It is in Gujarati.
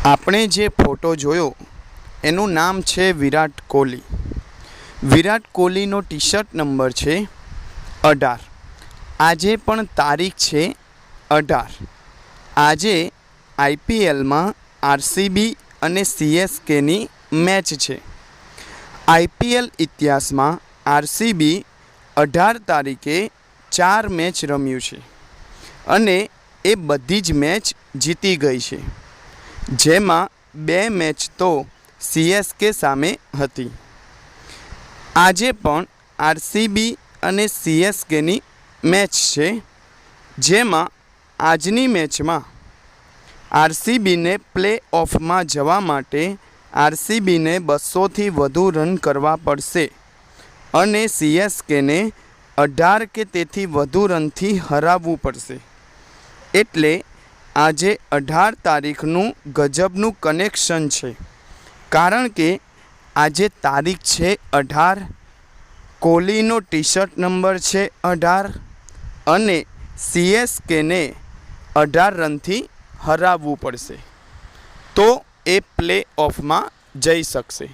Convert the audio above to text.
આપણે જે ફોટો જોયો એનું નામ છે વિરાટ કોહલી. વિરાટ કોહલીનો ટી શર્ટ નંબર છે 18. આજે પણ તારીખ છે 18. આજે આઈપીએલમાં આરસીબી અને સીએસકેની મેચ છે. આઈપીએલ ઇતિહાસમાં આરસીબી 18 તારીખે 4 મેચ રમ્યું છે અને એ બધી જ મેચ જીતી ગઈ છે, જેમાં 2 મેચ તો સીએસકે સામે હતી. આજે પણ આરસીબી અને સીએસકેની મેચ છે, જેમાં આજની મેચમાં આરસીબીને પ્લે ઓફમાં જવા માટે આરસીબીને 200થી વધુ રન કરવા પડશે અને સીએસકેને 18 કે તેથી વધુ રનથી હરાવવું પડશે. એટલે આજે 18 તારીખનું ગજબનું કનેક્શન છે, કારણ કે આજે તારીખ છે 18, કોહલીનો ટી શર્ટ નંબર છે 18 અને સીએસકેને 18 રનથી હરાવવું પડશે તો એ પ્લે ઓફમાં જઈ શકશે.